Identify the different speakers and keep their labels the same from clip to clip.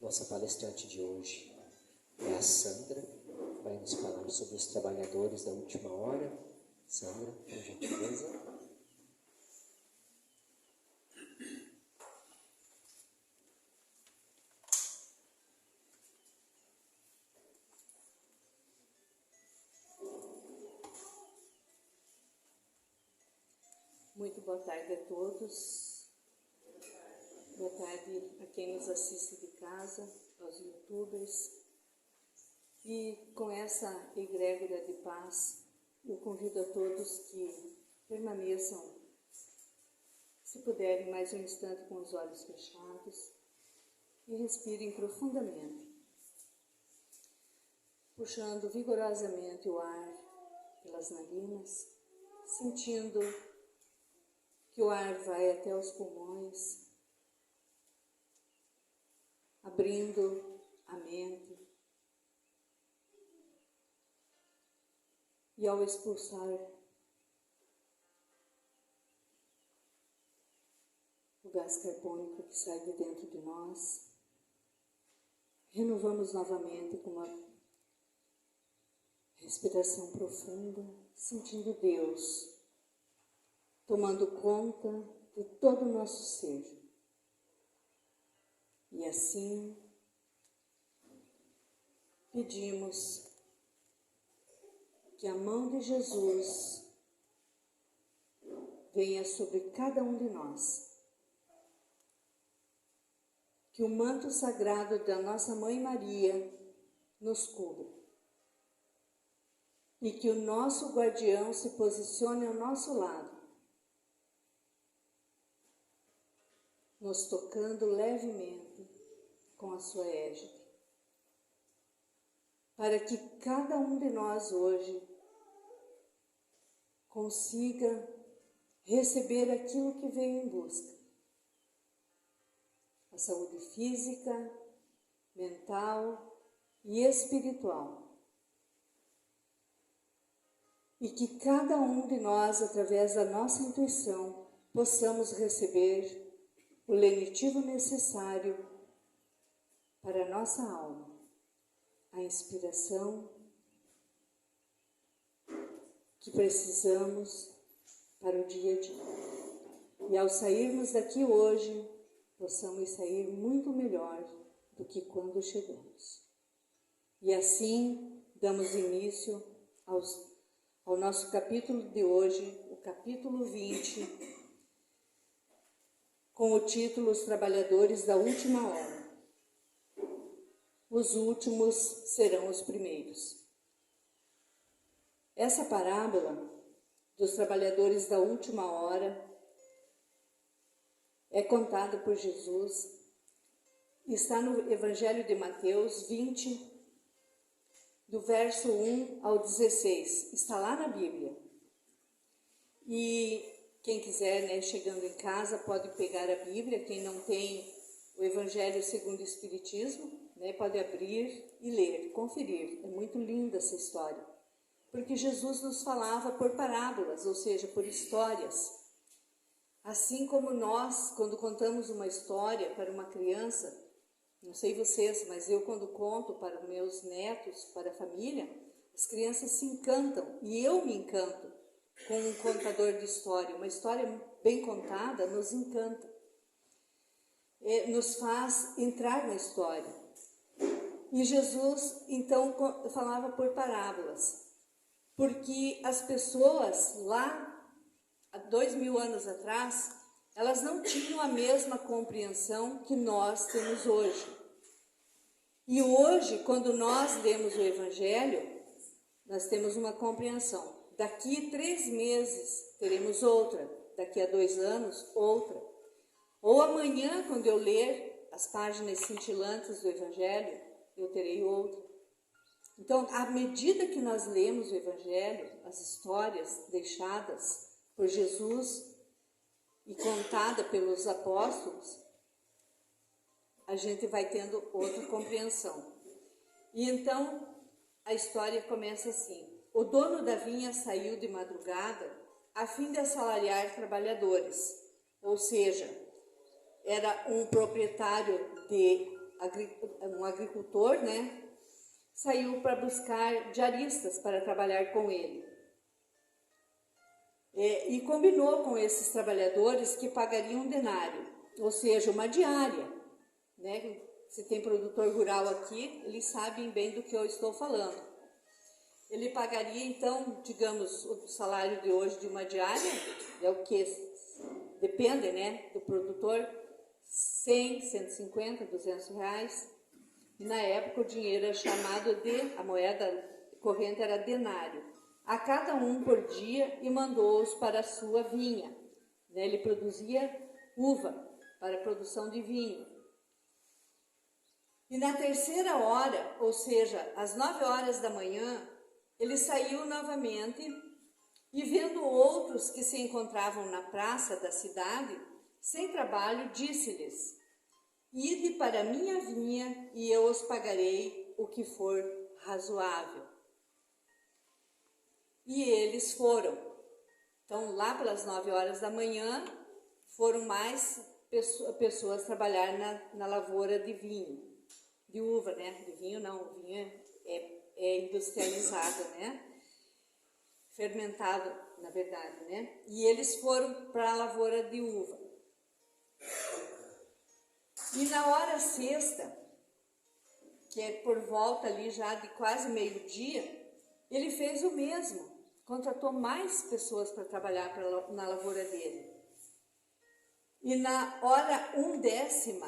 Speaker 1: Nossa palestrante de hoje é a Sandra, que vai nos falar sobre os trabalhadores da última hora. Sandra, por gentileza.
Speaker 2: Muito boa tarde a todos. Boa tarde a quem nos assiste de casa, aos youtubers. E com essa egrégora de paz, eu convido a todos que permaneçam, se puderem, mais um instante com os olhos fechados e respirem profundamente, puxando vigorosamente o ar pelas narinas, sentindo que o ar vai até os pulmões, abrindo a mente. E ao expulsar o gás carbônico que sai de dentro de nós, renovamos novamente com uma respiração profunda, sentindo Deus tomando conta de todo o nosso ser. E assim, pedimos que a mão de Jesus venha sobre cada um de nós. Que o manto sagrado da nossa Mãe Maria nos cubra. E que o nosso guardião se posicione ao nosso lado, nos tocando levemente com a sua égide, para que cada um de nós hoje consiga receber aquilo que veio em busca: a saúde física, mental e espiritual. E que cada um de nós, através da nossa intuição, possamos receber o lenitivo necessário para a nossa alma, a inspiração que precisamos para o dia a dia. E ao sairmos daqui hoje, possamos sair muito melhor do que quando chegamos. E assim, damos início ao nosso capítulo de hoje, o capítulo 20, com o título Os Trabalhadores da Última Hora. Os últimos serão os primeiros. Essa parábola dos trabalhadores da última hora é contada por Jesus, está no Evangelho de Mateus 20, do verso 1 ao 16, está lá na Bíblia. E quem quiser, chegando em casa, pode pegar a Bíblia. Quem não tem o Evangelho segundo o Espiritismo, pode abrir e ler, conferir. É muito linda essa história, porque Jesus nos falava por parábolas, ou seja, por histórias. Assim como nós, quando contamos uma história para uma criança, não sei vocês, mas eu quando conto para meus netos, para a família, as crianças se encantam, e eu me encanto com um contador de história. Uma história bem contada nos encanta, nos faz entrar na história. E Jesus, então, falava por parábolas, porque as pessoas lá, há 2000 anos atrás, elas não tinham a mesma compreensão que nós temos hoje. E hoje, quando nós lemos o Evangelho, nós temos uma compreensão. Daqui 3 meses teremos outra, daqui a 2 anos outra. Ou amanhã, quando eu ler as páginas cintilantes do Evangelho, eu terei outra. Então, à medida que nós lemos o Evangelho, as histórias deixadas por Jesus e contada pelos apóstolos, a gente vai tendo outra compreensão. E então, a história começa assim: o dono da vinha saiu de madrugada a fim de assalariar trabalhadores, ou seja, era um proprietário de um agricultor, né, saiu para buscar diaristas para trabalhar com ele. E combinou com esses trabalhadores que pagariam um denário, ou seja, uma diária, né? Se tem produtor rural aqui, eles sabem bem do que eu estou falando. Ele pagaria, então, digamos, o salário de hoje de uma diária, é o que depende, né, do produtor, 100, 150, 200 reais. E na época o dinheiro era chamado a moeda corrente era denário. A cada um por dia e mandou-os para a sua vinha. Né? Ele produzia uva para a produção de vinho. E na terceira hora, ou seja, às 9 horas da manhã, ele saiu novamente e, vendo outros que se encontravam na praça da cidade, sem trabalho, disse-lhes: ide para a minha vinha e eu os pagarei o que for razoável. E eles foram. Então, lá pelas 9 horas da manhã, foram mais pessoas trabalhar na lavoura de vinho, de uva, né? De vinho não, o vinho é industrializado, né? Fermentado, na verdade, né? E eles foram para a lavoura de uva. E na hora sexta, que é por volta ali já de quase meio-dia, ele fez o mesmo. Contratou mais pessoas para trabalhar na lavoura dele. E na hora 1/10,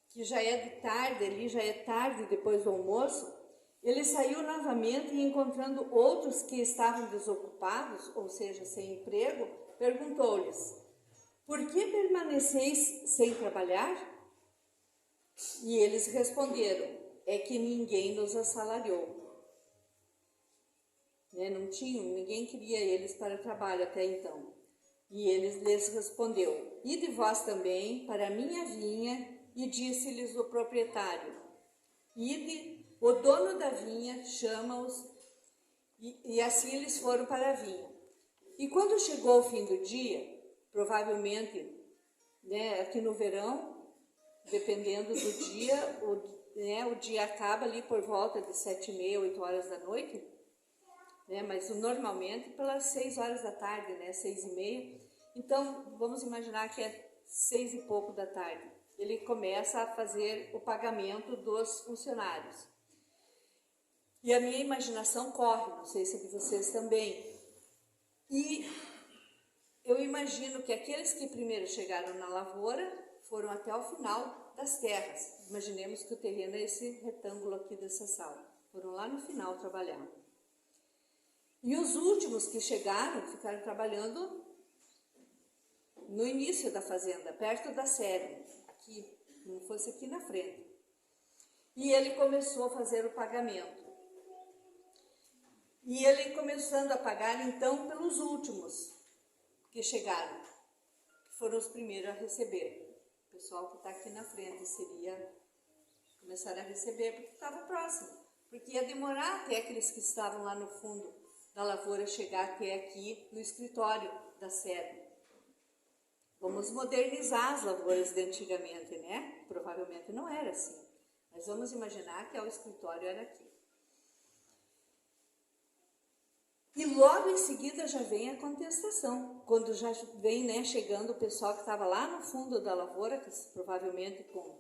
Speaker 2: que já é de tarde, ali já é tarde depois do almoço, ele saiu novamente e, encontrando outros que estavam desocupados, ou seja, sem emprego, perguntou-lhes: por que permaneceis sem trabalhar? E eles responderam: é que ninguém nos assalariou. Né? Não tinham, ninguém queria eles para trabalho até então. E eles lhes respondeu: ide vós também para a minha vinha. E disse-lhes o proprietário: ide, o dono da vinha chama-os. E assim eles foram para a vinha. E quando chegou o fim do dia, provavelmente, né, aqui no verão, dependendo do dia, o dia acaba ali por volta de 7h30, 8 horas da noite, né, mas normalmente pelas 6 horas da tarde, né, 6h30. Então, vamos imaginar que é 6 e pouco da tarde. Ele começa a fazer o pagamento dos funcionários. E a minha imaginação corre, não sei se de vocês também. E eu imagino que aqueles que primeiro chegaram na lavoura foram até o final das terras. Imaginemos que o terreno é esse retângulo aqui dessa sala. Foram lá no final trabalhar. E os últimos que chegaram ficaram trabalhando no início da fazenda, perto da sede, aqui, como fosse aqui na frente. E ele começou a fazer o pagamento. E ele começando a pagar, então, pelos últimos que chegaram, que foram os primeiros a receber. O pessoal que está aqui na frente seria começar a receber, porque estava próximo. Porque ia demorar até aqueles que estavam lá no fundo da lavoura chegar até aqui no escritório da sede. Vamos modernizar as lavouras de antigamente, né? Provavelmente não era assim. Mas vamos imaginar que o escritório era aqui. E logo em seguida já vem a contestação. Quando já vem, né, chegando o pessoal que estava lá no fundo da lavoura, que provavelmente com,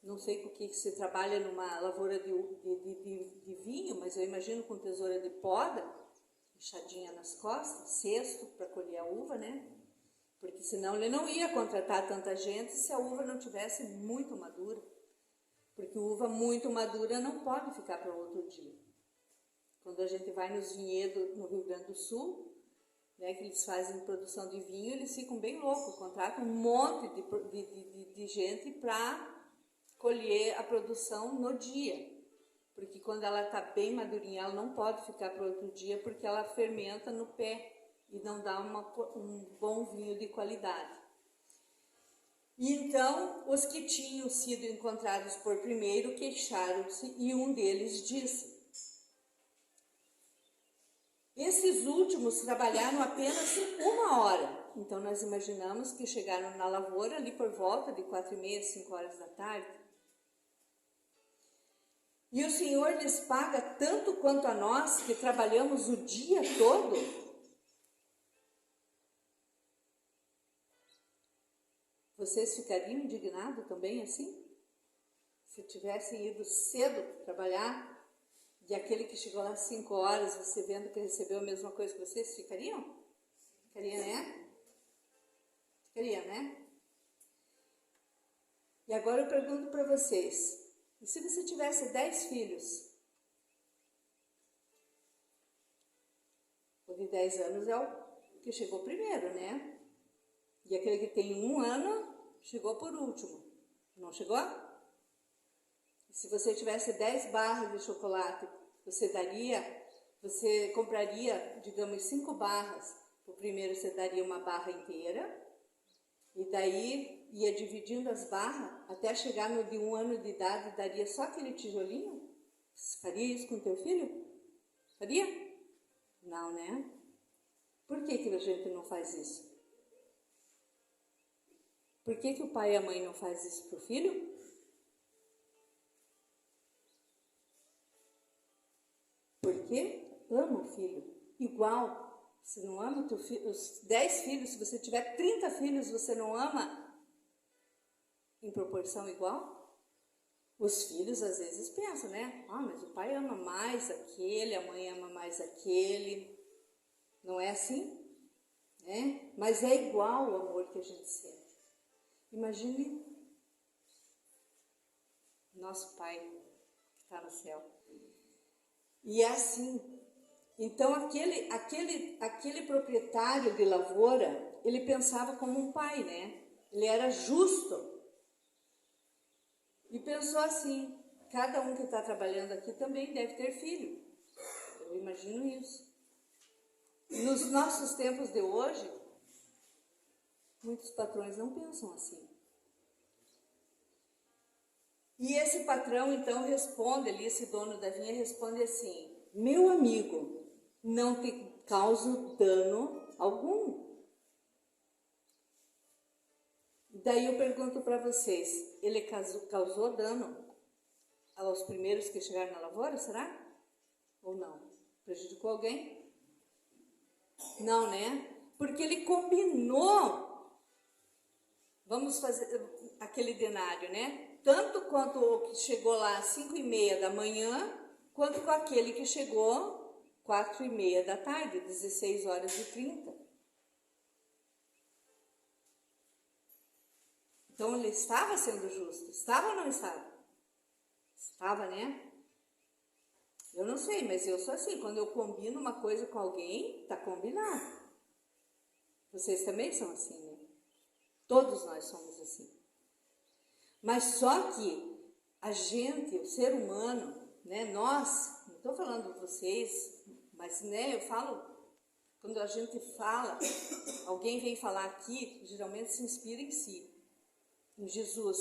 Speaker 2: não sei com o que se trabalha numa lavoura de vinho, mas eu imagino com tesoura de poda, enxadinha nas costas, cesto para colher a uva, né? Porque senão ele não ia contratar tanta gente se a uva não tivesse muito madura. Porque uva muito madura não pode ficar para outro dia. Quando a gente vai nos vinhedos no Rio Grande do Sul, né, que eles fazem produção de vinho, eles ficam bem loucos, contratam um monte de gente para colher a produção no dia. Porque quando ela está bem madurinha, ela não pode ficar para outro dia, porque ela fermenta no pé e não dá um bom vinho de qualidade. E então, os que tinham sido encontrados por primeiro queixaram-se e um deles disse: esses últimos trabalharam apenas 1 hora. Então, nós imaginamos que chegaram na lavoura ali por volta de 4h30, 5 horas da tarde. E o Senhor lhes paga tanto quanto a nós que trabalhamos o dia todo? Vocês ficariam indignados também assim? Se tivessem ido cedo trabalhar, e aquele que chegou lá às 5 horas, você vendo que recebeu a mesma coisa que vocês, ficariam? Ficaria, né? Ficaria, né? E agora eu pergunto para vocês, e se você tivesse 10 filhos? O de 10 anos é o que chegou primeiro, né? E aquele que tem 1 ano, chegou por último. Não chegou? E se você tivesse 10 barras de chocolate, você compraria, digamos, 5 barras. O primeiro você daria uma barra inteira, e daí ia dividindo as barras, até chegar no de 1 ano de idade, daria só aquele tijolinho? Você faria isso com o teu filho? Faria? Não, né? Por que a gente não faz isso? Por que o pai e a mãe não fazem isso para o filho? Porque ama o filho. Igual, se não ama teu filho, os 10 filhos, se você tiver 30 filhos, você não ama em proporção igual? Os filhos às vezes pensam, né? Ah, mas o pai ama mais aquele, a mãe ama mais aquele. Não é assim? Né? Mas é igual o amor que a gente sente. Imagine nosso Pai que está no céu. E é assim. Então aquele proprietário de lavoura, ele pensava como um pai, né? Ele era justo. E pensou assim, cada um que está trabalhando aqui também deve ter filho. Eu imagino isso. Nos nossos tempos de hoje, muitos patrões não pensam assim. E esse patrão, então, responde ali, esse dono da vinha responde assim: meu amigo, não te causo dano algum. Daí eu pergunto para vocês, ele causou dano aos primeiros que chegaram na lavoura, será? Ou não? Prejudicou alguém? Não, né? Porque ele combinou, vamos fazer aquele denário, né? Tanto quanto o que chegou lá às 5:30 da manhã, quanto com aquele que chegou 4:30 da tarde, 16h30. Então ele estava sendo justo. Estava ou não estava? Estava, né? Eu não sei, mas eu sou assim. Quando eu combino uma coisa com alguém, tá combinado. Vocês também são assim, né? Todos nós somos assim. Mas só que a gente, o ser humano, né? Nós, não estou falando de vocês, mas né, eu falo, quando a gente fala, alguém vem falar aqui, geralmente se inspira em si, em Jesus,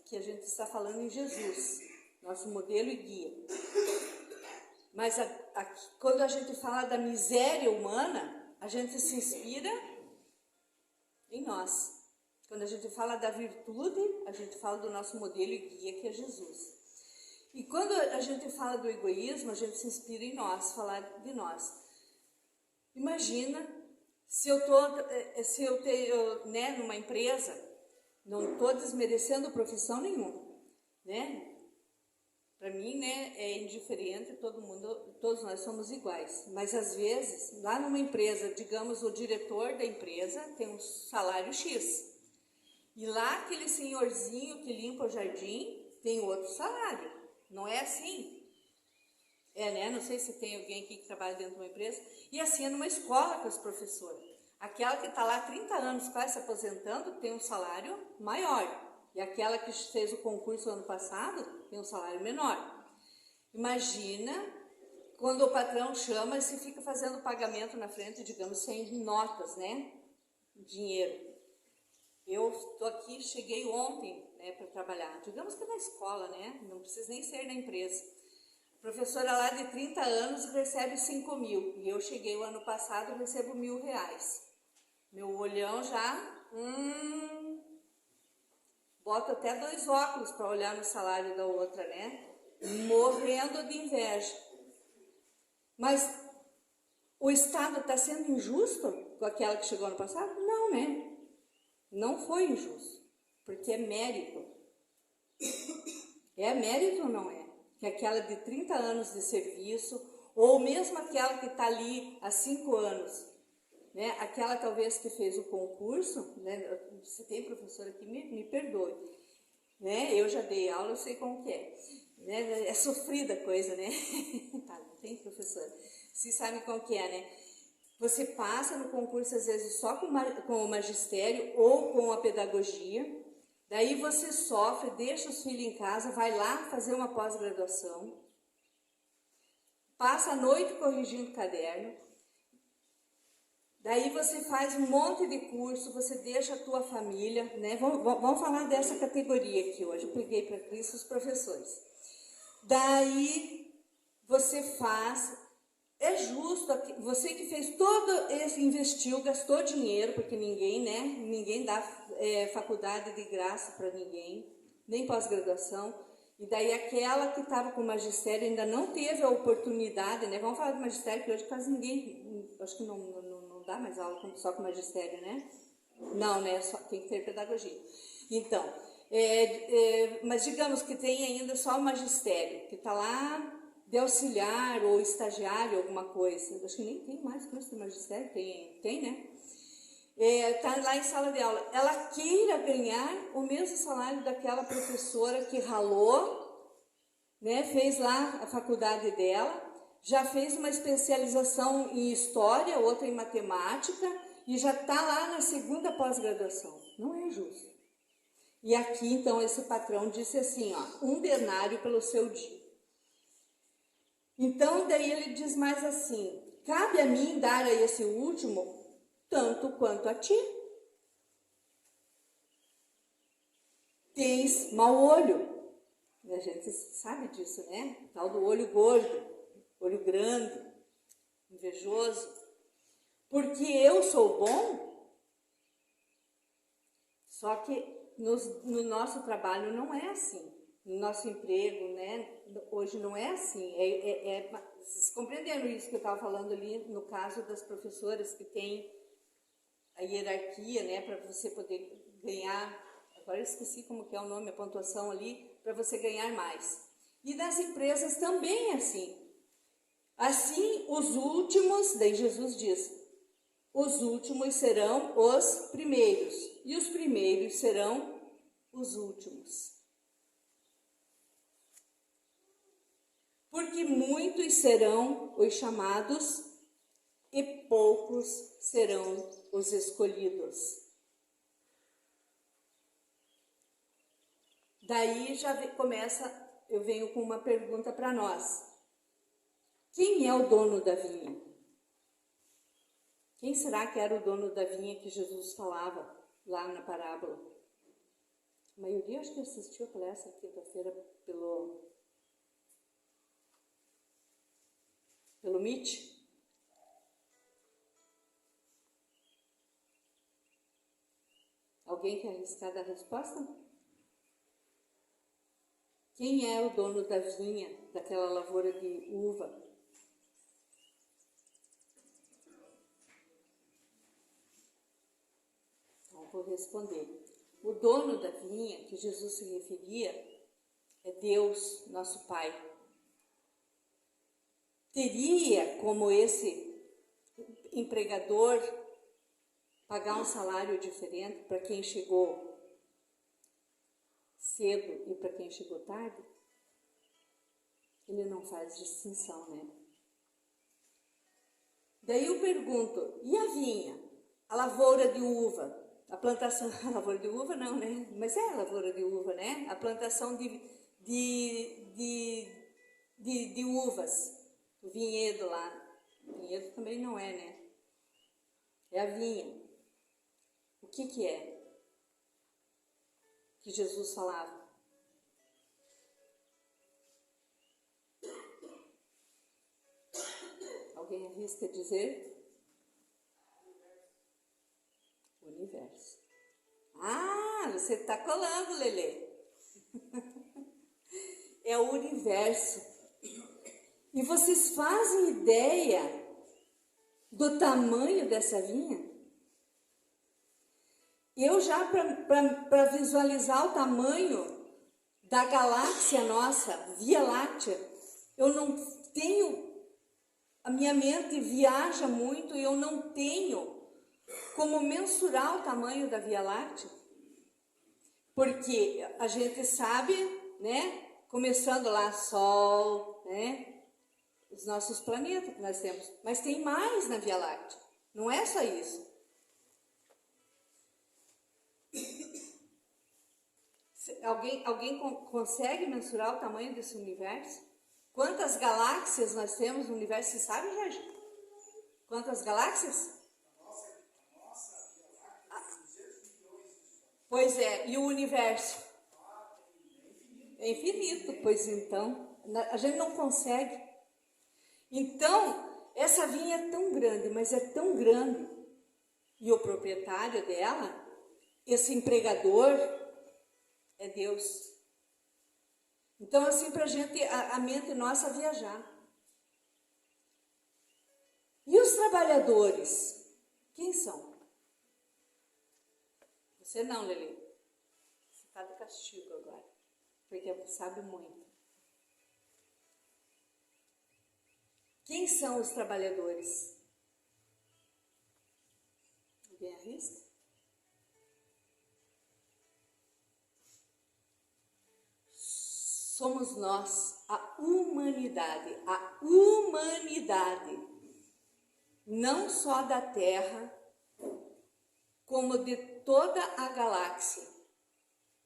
Speaker 2: que a gente está falando em Jesus, nosso modelo e guia. Mas quando a gente fala da miséria humana, a gente se inspira em nós. Quando a gente fala da virtude, a gente fala do nosso modelo e guia, que é Jesus. E quando a gente fala do egoísmo, a gente se inspira em nós, falar de nós. Imagina se eu tenho, né, numa empresa, não estou desmerecendo profissão nenhuma, né? Para mim, né, é indiferente, todos nós somos iguais. Mas às vezes, lá numa empresa, digamos, o diretor da empresa tem um salário X. E lá aquele senhorzinho que limpa o jardim tem outro salário. Não é assim? É, né? Não sei se tem alguém aqui que trabalha dentro de uma empresa. E assim é numa escola com os professores. Aquela que está lá há 30 anos quase se aposentando tem um salário maior. E aquela que fez o concurso ano passado tem um salário menor. Imagina quando o patrão chama e se fica fazendo pagamento na frente, digamos, sem notas, né? Dinheiro. Eu estou aqui, cheguei ontem, né, para trabalhar. Digamos que na escola, né? Não precisa nem ser na empresa. A professora lá de 30 anos recebe 5.000. E eu cheguei o ano passado e recebo R$1.000. Meu olhão já... boto até 2 óculos para olhar no salário da outra, né? morrendo de inveja. Mas o Estado está sendo injusto com aquela que chegou no passado? Não, né? Não foi injusto, porque é mérito. É mérito ou não é? Que aquela de 30 anos de serviço, ou mesmo aquela que está ali há 5 anos, né? Aquela talvez que fez o concurso, né? Se tem professora aqui, me perdoe. Né? Eu já dei aula, eu sei como que é. Né? É sofrida a coisa, né? Tá, não tem professora. Vocês sabem como que é, né? Você passa no concurso, às vezes, só com o magistério ou com a pedagogia. Daí você sofre, deixa os filhos em casa, vai lá fazer uma pós-graduação. Passa a noite corrigindo caderno. Daí você faz um monte de curso, você deixa a tua família, né? Vamos falar dessa categoria aqui hoje. Eu peguei para Cristo os professores. Daí você faz, é justo, você que fez todo esse, investiu, gastou dinheiro, porque ninguém, né? Ninguém dá faculdade de graça para ninguém, nem pós-graduação. E daí aquela que estava com o magistério ainda não teve a oportunidade, né? Vamos falar do magistério, que hoje quase ninguém, acho que não dá mais aula só com magistério, né? Não, né? Só, tem que ter pedagogia. Então, mas digamos que tem ainda só o magistério, que está lá de auxiliar ou estagiário, alguma coisa. Acho que nem tem mais curso de magistério, tem, né? Está lá em sala de aula. Ela queira ganhar o mesmo salário daquela professora que ralou, né? Fez lá a faculdade dela, já fez uma especialização em história, outra em matemática, e já está lá na segunda pós-graduação. Não é justo. E aqui, então, esse patrão disse assim, ó, 1 denário pelo seu dia. Então, daí ele diz mais assim, cabe a mim dar a esse último tanto quanto a ti. Tens mau olho. A gente sabe disso, né? Tal do olho gordo, olho grande, invejoso. Porque eu sou bom. Só que no nosso trabalho não é assim. No nosso emprego, né? Hoje não é assim. Vocês compreenderam isso que eu estava falando ali no caso das professoras que têm a hierarquia, né? Para você poder ganhar. Agora eu esqueci como que é o nome, a pontuação ali, para você ganhar mais. E das empresas também é assim. Assim, os últimos, daí Jesus diz, os últimos serão os primeiros, e os primeiros serão os últimos. Porque muitos serão os chamados e poucos serão os escolhidos. Daí já começa, eu venho com uma pergunta para nós. Quem é o dono da vinha? Quem será que era o dono da vinha que Jesus falava lá na parábola? A maioria acho que assistiu a palestra quinta-feira pelo Meet. Alguém quer arriscar da resposta? Quem é o dono da vinha, daquela lavoura de uva? Então, vou responder. O dono da vinha, que Jesus se referia, é Deus, nosso Pai. Teria como esse empregador pagar um salário diferente para quem chegou cedo e para quem chegou tarde? Ele não faz distinção, né? Daí eu pergunto, e a vinha? A lavoura de uva? A plantação, a lavoura de uva não, né? Mas é a lavoura de uva, né? A plantação de uvas, o vinhedo lá. O vinhedo também não é, né? É a vinha. O que é? Que Jesus falava. Alguém arrisca dizer? Universo. Ah, você está colando, Lelê. é o universo. E vocês fazem ideia do tamanho dessa vinha? Eu já, para visualizar o tamanho da galáxia nossa, Via Láctea, eu não tenho, a minha mente viaja muito e eu não tenho como mensurar o tamanho da Via Láctea. Porque a gente sabe, né, começando lá, Sol, né, os nossos planetas que nós temos, mas tem mais na Via Láctea, não é só isso. Alguém consegue mensurar o tamanho desse universo? Quantas galáxias nós temos no universo? Você sabe, Jorge? Quantas galáxias? Pois é, e o universo? É infinito, pois então, a gente não consegue. Então, essa vinha é tão grande, mas é tão grande, e o proprietário dela, esse empregador, é Deus. Então, assim, para a mente nossa viajar. E os trabalhadores? Quem são? Você não, Lelê. Você está de castigo agora, porque sabe muito. Quem são os trabalhadores? Alguém arrisca? Somos nós, a humanidade, não só da Terra, como de toda a galáxia.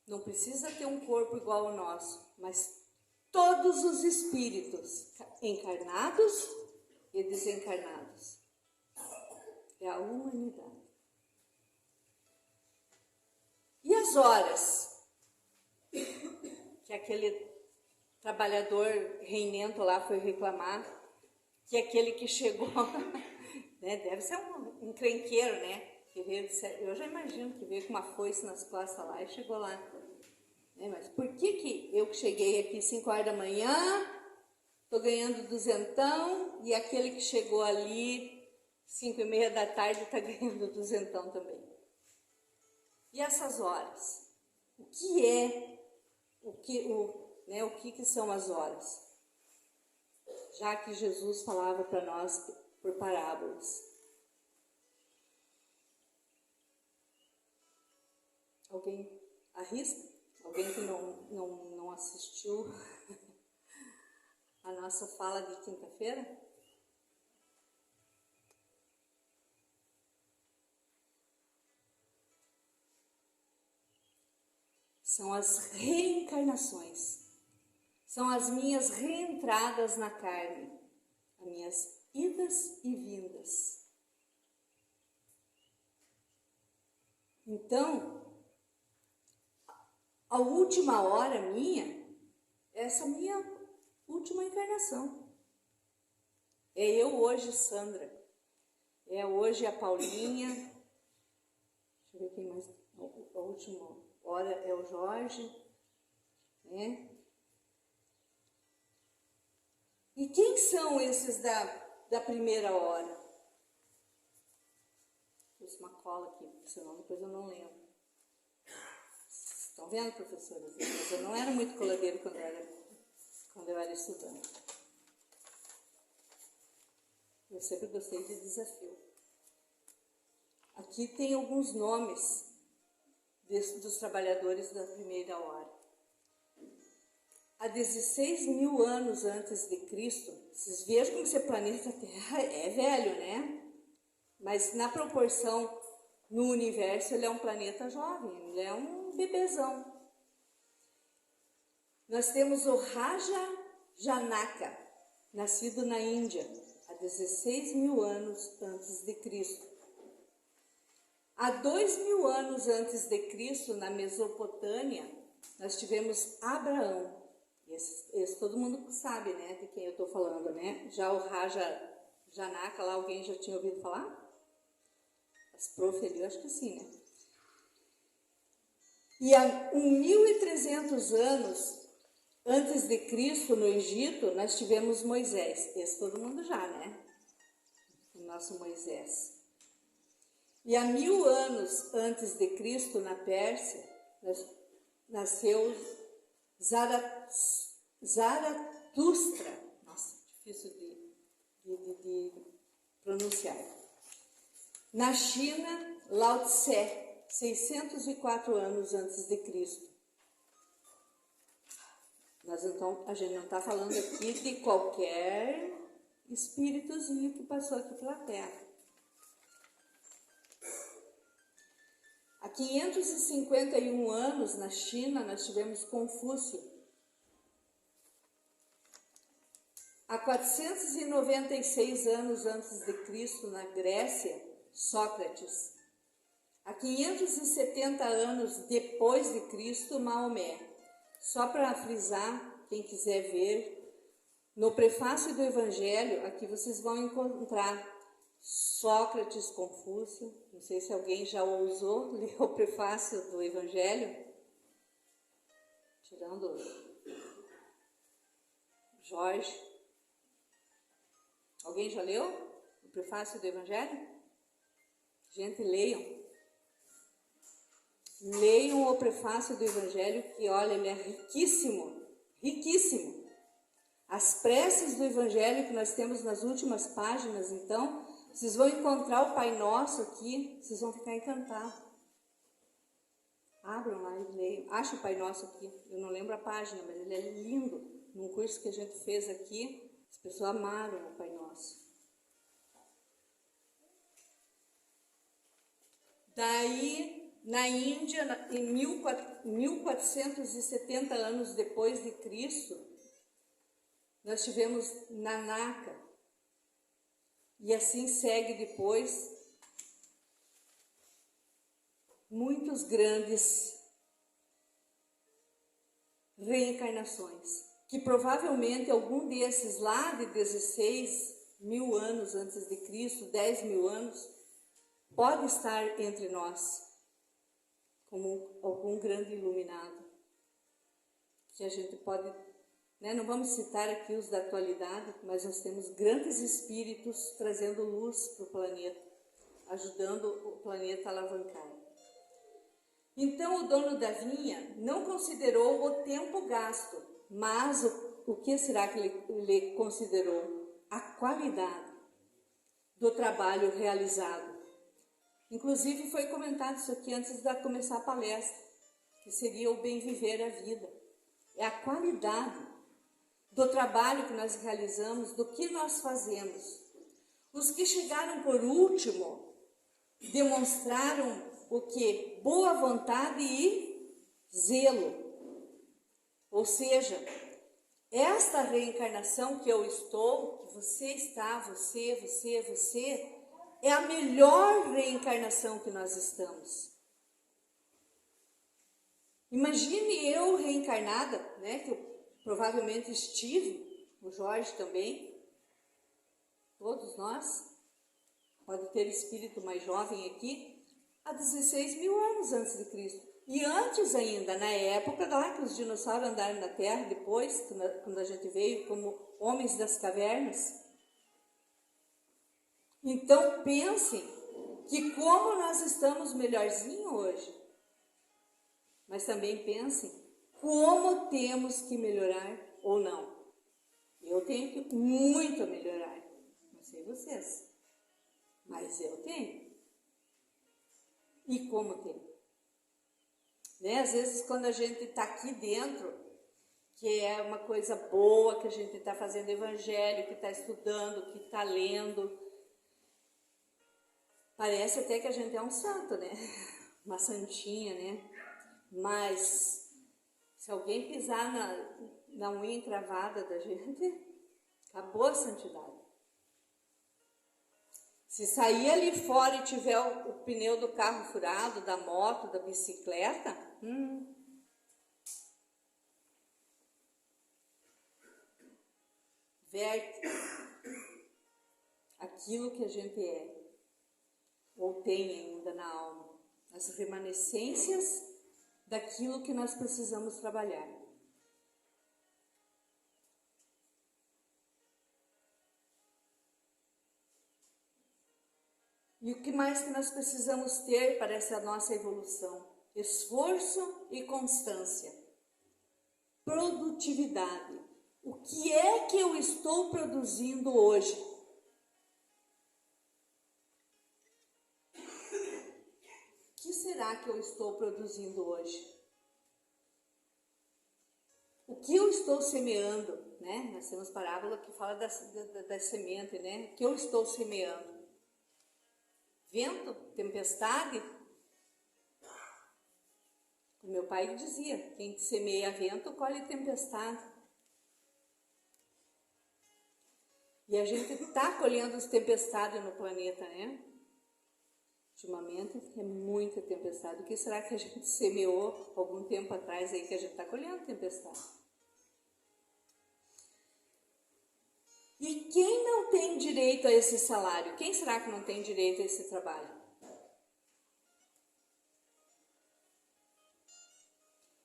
Speaker 2: Não precisa ter um corpo igual ao nosso, mas todos os espíritos, encarnados e desencarnados. É a humanidade. E as horas? Que aquele trabalhador reinento lá foi reclamar, que aquele que chegou, né, deve ser um encrenqueiro, né? Que veio, eu já imagino que veio com uma foice nas costas lá e chegou lá. Mas por que eu que cheguei aqui 5 horas da manhã, estou ganhando 200, e aquele que chegou ali 5:30 da tarde está ganhando 200 também? E essas horas? O que é? O que são as horas? Já que Jesus falava para nós por parábolas. Alguém arrisca? Alguém que não assistiu a nossa fala de quinta-feira? São as reencarnações. São as minhas reentradas na carne. As minhas idas e vindas. Então, a última hora minha, essa minha última encarnação. É eu hoje, Sandra. É hoje a Paulinha. Deixa eu ver quem mais. A última hora é o Jorge. Né? E quem são esses da primeira hora? Pus uma cola aqui, senão depois eu não lembro. Estão vendo, professoras? Mas eu não era muito coladeiro quando eu era estudante. Eu sempre gostei de desafio. Aqui tem alguns nomes dos trabalhadores da primeira hora. Há 16.000 anos antes de Cristo, vocês vejam como esse planeta Terra é velho, né? Mas na proporção no universo, ele é um planeta jovem, ele é um bebezão. Nós temos o Raja Janaka, nascido na Índia, há 16.000 anos antes de Cristo. Há 2.000 anos antes de Cristo, na Mesopotâmia, nós tivemos Abraão. Esse todo mundo sabe, né, de quem eu estou falando, né? Já o Raja Janaka, lá alguém já tinha ouvido falar? As prof ali, eu acho que sim, né? E há 1.300 anos Antes de Cristo, no Egito, nós tivemos Moisés. Esse todo mundo já, né? O nosso Moisés. E há 1000 anos antes de Cristo, na Pérsia, nasceu Zaratustra. Nossa, difícil de pronunciar. Na China, Lao Tse, 604 anos antes de Cristo. Então, a gente não está falando aqui de qualquer espíritozinho que passou aqui pela Terra. Há 551 anos, na China, nós tivemos Confúcio. Há 496 anos antes de Cristo, na Grécia, Sócrates. Há 570 anos depois de Cristo, Maomé. Só para frisar, quem quiser ver, no prefácio do Evangelho, aqui vocês vão encontrar Sócrates, Confúcio. Não sei se alguém já ousou ler o prefácio do Evangelho. Tirando Jorge. Alguém já leu o prefácio do Evangelho? Gente, leiam. Leiam o prefácio do Evangelho, que olha, ele é riquíssimo, riquíssimo. As preces do Evangelho que nós temos nas últimas páginas, então, vocês vão encontrar o Pai Nosso aqui, vocês vão ficar encantados. Abram lá e leiam. Acha o Pai Nosso aqui, eu não lembro a página, mas ele é lindo. Num curso que a gente fez aqui, as pessoas amaram o Pai Nosso. Daí, na Índia, em 1470 anos depois de Cristo, nós tivemos Nanaka. E assim segue depois muitos grandes reencarnações, que provavelmente algum desses lá de 16.000 anos antes de Cristo, 10.000 anos, pode estar entre nós, como algum grande iluminado, que a gente pode, né, não vamos citar aqui os da atualidade, mas nós temos grandes espíritos trazendo luz para o planeta, ajudando o planeta a alavancar. Então o dono da vinha não considerou o tempo gasto, mas o que será que ele considerou? A qualidade do trabalho realizado. Inclusive foi comentado isso aqui antes de começar a palestra, que seria o bem viver a vida. É a qualidade do trabalho que nós realizamos, do que nós fazemos. Os que chegaram por último demonstraram o que? Boa vontade e zelo. Ou seja, esta reencarnação que eu estou, que você está, você, é a melhor reencarnação que nós estamos. Imagine eu reencarnada, né, que eu provavelmente estive, o Jorge também, todos nós, pode ter espírito mais jovem aqui, há 16.000 anos antes de Cristo. E antes ainda, na época lá que os dinossauros andaram na Terra, depois, quando a gente veio como homens das cavernas. Então pensem que como nós estamos melhorzinho hoje, mas também pensem como temos que melhorar ou não. Eu tenho que muito melhorar, não sei vocês, mas eu tenho. E como tenho? Né? Às vezes quando a gente está aqui dentro, que é uma coisa boa, que a gente está fazendo evangelho, que está estudando, que está lendo, parece até que a gente é um santo, né? Uma santinha, né? Mas se alguém pisar na unha encravada da gente, acabou a santidade. Se sair ali fora e tiver o pneu do carro furado, da moto, da bicicleta, verte aquilo que a gente é, ou tem ainda na alma, as remanescências daquilo que nós precisamos trabalhar. E o que mais que nós precisamos ter para essa nossa evolução? Esforço e constância. Produtividade. O que é que eu estou produzindo hoje? O que será que eu estou produzindo hoje? O que eu estou semeando, né? Nós temos parábola que fala da semente, né? O que eu estou semeando? Vento? Tempestade? O meu pai dizia, quem semeia vento, colhe tempestade. E a gente está colhendo as tempestades no planeta, né? Ultimamente é muita tempestade. O que será que a gente semeou algum tempo atrás aí que a gente está colhendo tempestade? E quem não tem direito a esse salário? Quem será que não tem direito a esse trabalho?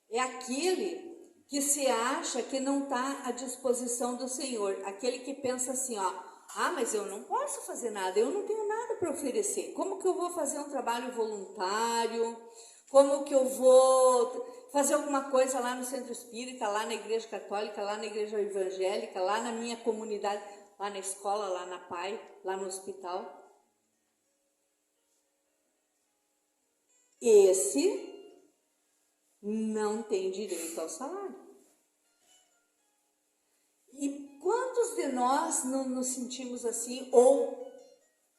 Speaker 2: É aquele que se acha que não está à disposição do Senhor. Aquele que pensa assim, ó, mas eu não posso fazer nada, eu não tenho nada para oferecer. Como que eu vou fazer um trabalho voluntário? Como que eu vou fazer alguma coisa lá no centro espírita, lá na igreja católica, lá na igreja evangélica, lá na minha comunidade, lá na escola, lá na PAI, lá no hospital? Esse não tem direito ao salário. E quantos de nós não nos sentimos assim? Ou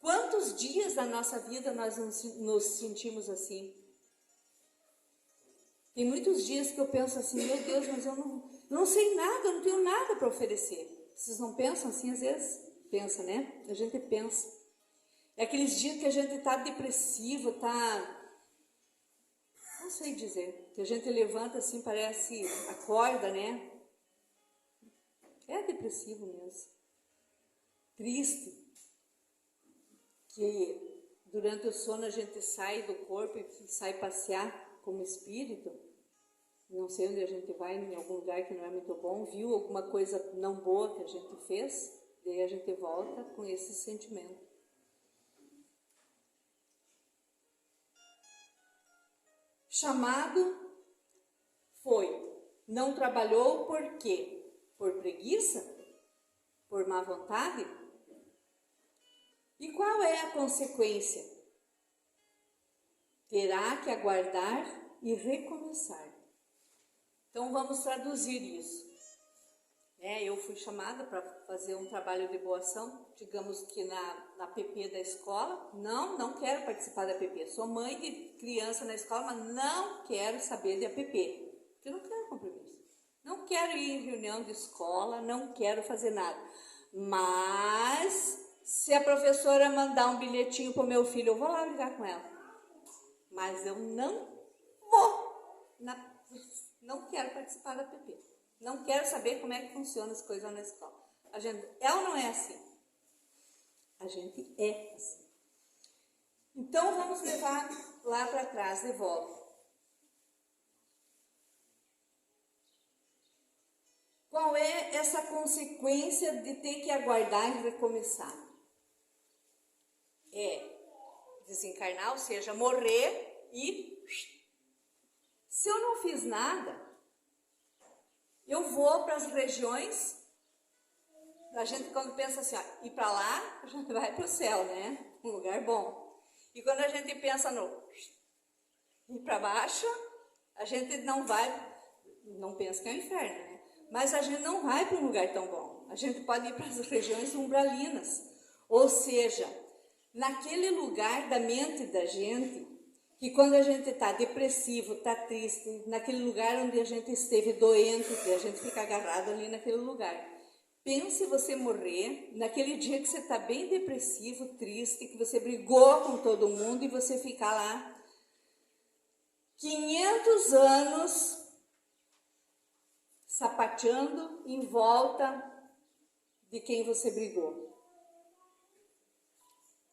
Speaker 2: quantos dias da nossa vida nós nos sentimos assim? Tem muitos dias que eu penso assim, meu Deus, mas eu não sei nada, eu não tenho nada para oferecer. Vocês não pensam assim às vezes? Pensa, né? A gente pensa. É aqueles dias que a gente está depressivo, não sei dizer, que a gente levanta assim, parece, acorda, né? É depressivo mesmo. Triste. Que durante o sono a gente sai do corpo e sai passear como espírito. Não sei onde a gente vai, em algum lugar que não é muito bom, viu alguma coisa não boa que a gente fez, daí a gente volta com esse sentimento. Chamado foi, não trabalhou por quê? Por preguiça? Por má vontade? E qual é a consequência? Terá que aguardar e recomeçar. Então vamos traduzir isso. Eu fui chamada para fazer um trabalho de boa ação, digamos que na PP da escola. Não quero participar da PP. Sou mãe de criança na escola, mas não quero saber de APP. Porque eu não quero compromisso. Não quero ir em reunião de escola, não quero fazer nada. Mas se a professora mandar um bilhetinho para o meu filho, eu vou lá brigar com ela. Mas eu não vou. Não quero participar da PP. Não quero saber como é que funcionam as coisas na escola. A gente é ou não é assim? A gente é assim. Então vamos levar lá para trás de volta. Qual é essa consequência de ter que aguardar e recomeçar? É desencarnar, ou seja, morrer e... Se eu não fiz nada, eu vou para as regiões, a gente quando pensa assim, ir para lá, a gente vai para o céu, né? Um lugar bom. E quando a gente pensa no ir para baixo, a gente não pensa que é o inferno, né? Mas a gente não vai para um lugar tão bom. A gente pode ir para as regiões umbralinas, ou seja, naquele lugar da mente da gente, que quando a gente está depressivo, está triste, naquele lugar onde a gente esteve doente, que a gente fica agarrado ali naquele lugar. Pense você morrer naquele dia que você está bem depressivo, triste, que você brigou com todo mundo e você ficar lá 500 anos sapateando em volta de quem você brigou.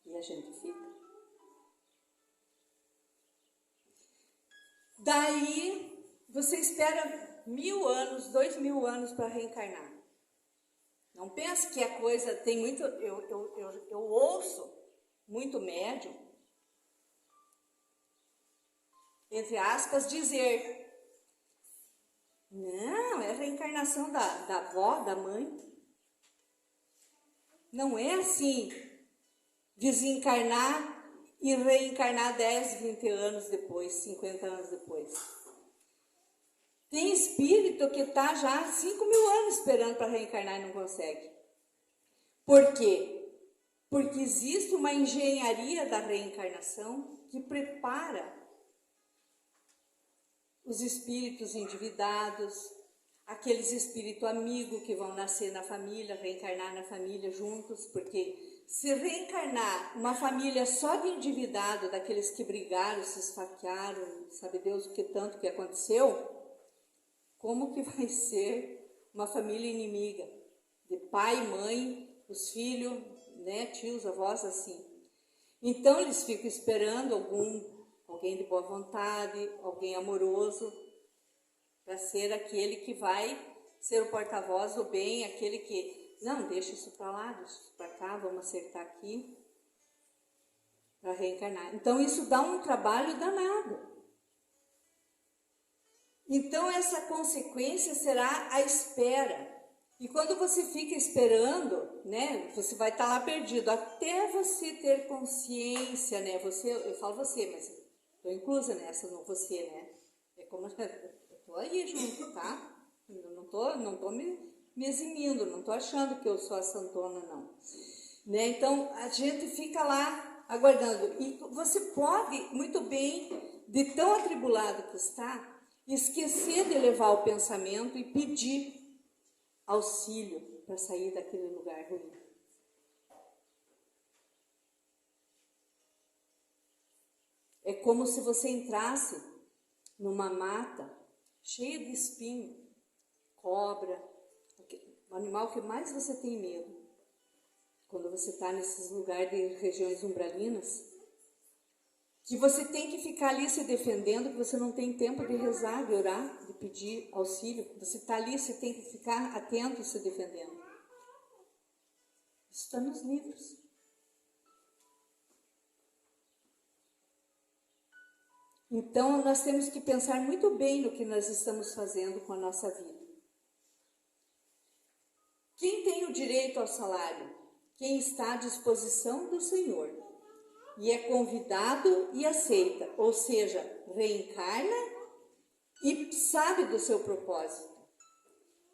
Speaker 2: E a gente fica. Daí, você espera 1000 anos, 2000 anos para reencarnar. Não pense que a coisa tem muito... Eu ouço muito médium, entre aspas, dizer: não, é a reencarnação da avó, da mãe. Não é assim, desencarnar e reencarnar 10, 20 anos depois, 50 anos depois. Tem espírito que está já há 5.000 anos esperando para reencarnar e não consegue. Por quê? Porque existe uma engenharia da reencarnação que prepara os espíritos endividados, aqueles espíritos amigos que vão nascer na família, reencarnar na família juntos, porque se reencarnar uma família só de endividado, daqueles que brigaram, se esfaquearam, sabe Deus o que tanto que aconteceu, como que vai ser uma família inimiga? De pai, mãe, os filhos, né, tios, avós, assim. Então eles ficam esperando alguém de boa vontade, alguém amoroso, para ser aquele que vai ser o porta-voz do bem, aquele que, não, deixa isso para lá, deixa isso para cá, vamos acertar aqui, para reencarnar. Então isso dá um trabalho danado. Então essa consequência será a espera. E quando você fica esperando, né, você vai estar lá perdido, até você ter consciência, né, eu falo você, mas estou inclusa nessa, não você, né, é como, eu estou aí junto, tá, não tô me eximindo, não estou achando que eu sou a santona, não, né, então a gente fica lá aguardando, e você pode, muito bem, de tão atribulado que está, esquecer de elevar o pensamento e pedir auxílio para sair daquele lugar ruim. É como se você entrasse numa mata cheia de espinho, cobra, o animal que mais você tem medo. Quando você está nesses lugares de regiões umbralinas, que você tem que ficar ali se defendendo, que você não tem tempo de rezar, de orar, de pedir auxílio. Você está ali, você tem que ficar atento se defendendo. Isso está nos livros. Então, nós temos que pensar muito bem no que nós estamos fazendo com a nossa vida. Quem tem o direito ao salário? Quem está à disposição do Senhor. E é convidado e aceita, ou seja, reencarna e sabe do seu propósito.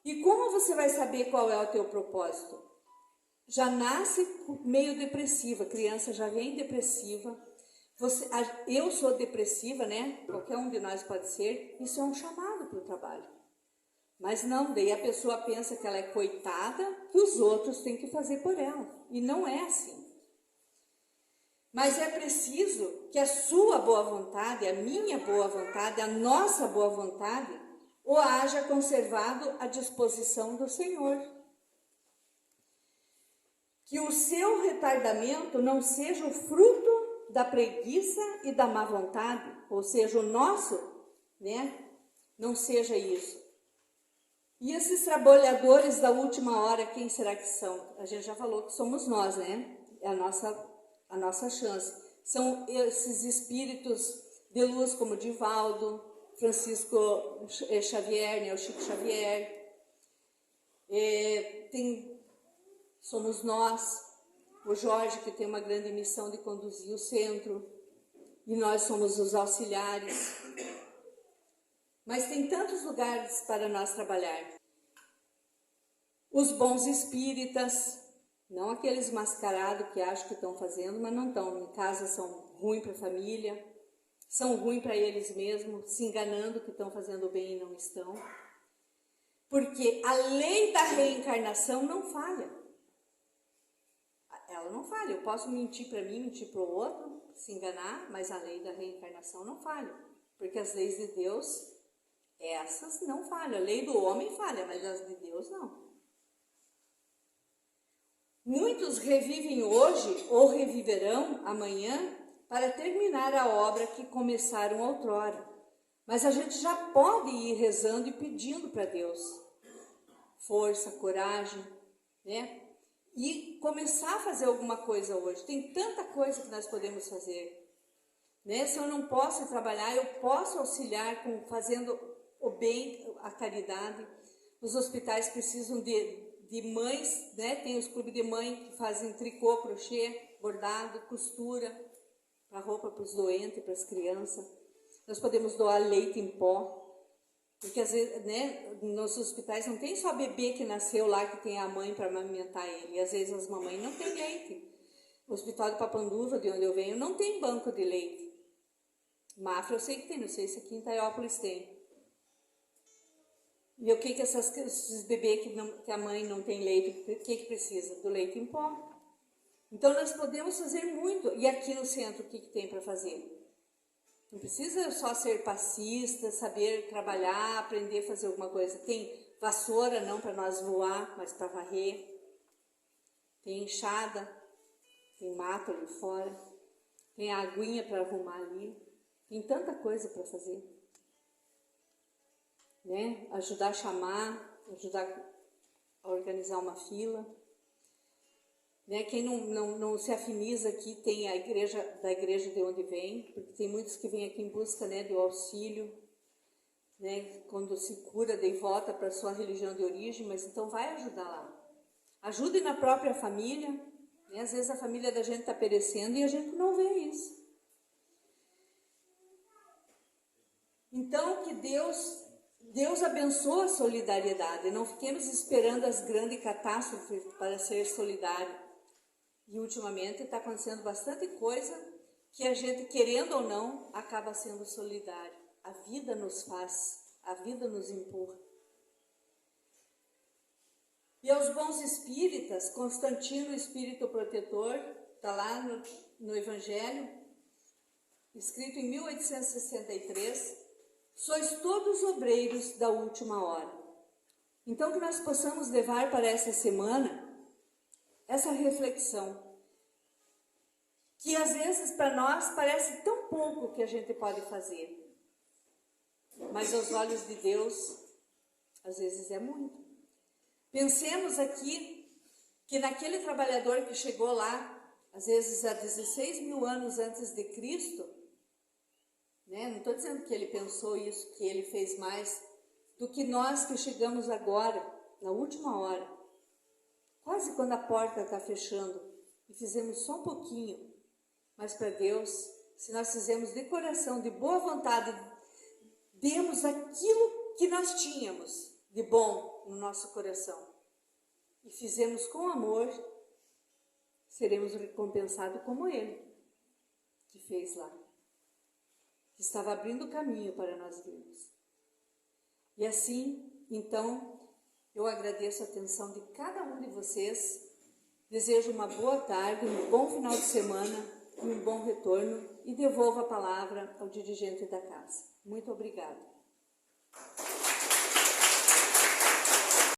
Speaker 2: E como você vai saber qual é o teu propósito? Já nasce meio depressiva, a criança já vem depressiva. Eu sou depressiva, né? Qualquer um de nós pode ser. Isso é um chamado para o trabalho. Mas não, daí a pessoa pensa que ela é coitada, que os outros têm que fazer por ela. E não é assim. Mas é preciso que a sua boa vontade, a minha boa vontade, a nossa boa vontade, o haja conservado à disposição do Senhor. Que o seu retardamento não seja o fruto da preguiça e da má vontade, ou seja, o nosso, né, não seja isso. E esses trabalhadores da última hora, quem será que são? A gente já falou que somos nós, né? É a nossa chance. São esses espíritos de luz como Divaldo, Francisco Xavier, né, o Chico Xavier. Somos nós, o Jorge, que tem uma grande missão de conduzir o centro, e nós somos os auxiliares. Mas tem tantos lugares para nós trabalhar. Os bons espíritas, não aqueles mascarados que acham que estão fazendo, mas não estão. Em casa são ruins para a família, são ruins para eles mesmos, se enganando que estão fazendo bem e não estão. Porque a lei da reencarnação não falha. Ela não falha. Eu posso mentir para mim, mentir para o outro, se enganar, mas a lei da reencarnação não falha. Porque as leis de Deus, essas não falham. A lei do homem falha, mas as de Deus não. Muitos revivem hoje ou reviverão amanhã para terminar a obra que começaram outrora. Mas a gente já pode ir rezando e pedindo para Deus força, coragem, né? e começar a fazer alguma coisa hoje. Tem tanta coisa que nós podemos fazer. Né? Se eu não posso trabalhar, eu posso auxiliar fazendo o bem, a caridade. Os hospitais precisam de mães, né? Tem os clubes de mãe que fazem tricô, crochê, bordado, costura, para roupa para os doentes, para as crianças. Nós podemos doar leite em pó, porque às vezes, né, nos hospitais não tem só bebê que nasceu lá que tem a mãe para amamentar ele, e às vezes as mamães não têm leite. O Hospital de Papanduva, de onde eu venho, não tem banco de leite. Mafra eu sei que tem, não sei se aqui em Itaiópolis tem. E o que esses bebês que a mãe não tem leite, o que precisa? Do leite em pó. Então nós podemos fazer muito. E aqui no centro, o que tem para fazer? Não precisa só ser passista, saber trabalhar, aprender a fazer alguma coisa. Tem vassoura, não para nós voar, mas para varrer. Tem enxada, tem mato ali fora. Tem a aguinha para arrumar ali. Tem tanta coisa para fazer. Né? Ajudar a chamar, ajudar a organizar uma fila. Né? Quem não se afiniza aqui tem a igreja da igreja de onde vem, porque tem muitos que vêm aqui em busca, né, do auxílio, né, quando se cura, daí volta para a sua religião de origem, mas então vai ajudar lá. Ajude na própria família, né? Às vezes a família da gente está perecendo e a gente não vê isso. Então que Deus abençoe a solidariedade, não fiquemos esperando as grandes catástrofes para ser solidário. E ultimamente está acontecendo bastante coisa que a gente, querendo ou não, acaba sendo solidário. A vida nos faz, a vida nos empurra. E aos bons espíritas, Constantino, espírito protetor, está lá no Evangelho, escrito em 1863, sois todos obreiros da última hora. Então que nós possamos levar para essa semana essa reflexão, que às vezes para nós parece tão pouco que a gente pode fazer, mas aos olhos de Deus, às vezes é muito. Pensemos aqui que naquele trabalhador que chegou lá, às vezes há 16 mil anos antes de Cristo, né? Não estou dizendo que ele pensou isso, que ele fez mais do que nós que chegamos agora, na última hora. Quase quando a porta está fechando e fizemos só um pouquinho, mas para Deus, se nós fizermos de coração, de boa vontade, demos aquilo que nós tínhamos de bom no nosso coração e fizemos com amor, seremos recompensados como Ele, que fez lá, que estava abrindo o caminho para nós virmos. E assim, então, eu agradeço a atenção de cada um de vocês, desejo uma boa tarde, um bom final de semana e um bom retorno e devolvo a palavra ao dirigente da casa. Muito obrigada.